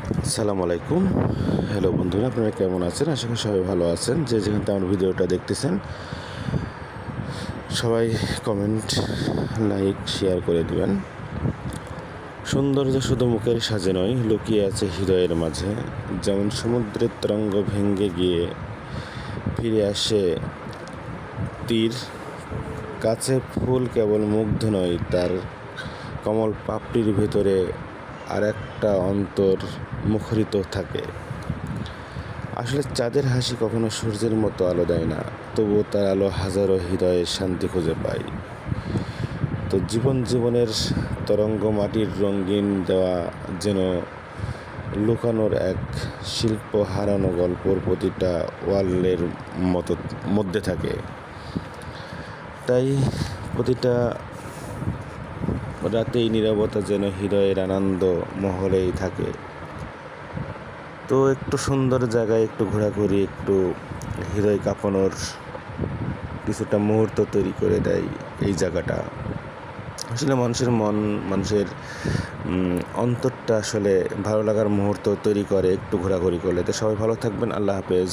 আসসালামু আলাইকুম। হ্যালো বন্ধুরা, আপনারা কেমন আছেন? আশা করি সবাই ভালো আছেন। যে যেখান থেকে আমার ভিডিওটা দেখতেছেন, সবাই কমেন্ট, লাইক, শেয়ার করে দিবেন। সৌন্দর্য শুধু মুখের সাজে নয়, লুকিয়ে আছে হৃদয়ের মাঝে। যেমন সমুদ্রের তরঙ্গ ভেঙে গিয়ে ফিরে আসে তীর, কাছে ফুল কেবল মুগ্ধ নয়, তার কমল পাপড়ির ভেতরে আর একটা অন্তর মুখরিত থাকে। আসলে চাঁদের হাসি কখনো সূর্যের মতো আলো দেয় না, তবুও তার আলো হাজারো হৃদয়ে শান্তি খুঁজে পায়। তো জীবনের তরঙ্গ মাটির রঙিন দেওয়া যেন লুকানোর এক শিল্প, হারানো গল্পর প্রতিটা ওয়ালের মধ্যে থাকে। তাই প্রতিটা রাতেই নীরবতা যেন হৃদয়ের আনন্দ মহলেই থাকে। তো একটু সুন্দর জায়গায় একটু ঘোরাঘুরি, একটু হৃদয় কাঁপানোর কিছুটা মুহূর্ত তৈরি করে দেয় এই জায়গাটা। আসলে মানুষের অন্তরটা আসলে ভালো লাগার মুহূর্ত তৈরি করে একটু ঘোরাঘুরি করলে। তো সবাই ভালো থাকবেন। আল্লাহ হাফেজ।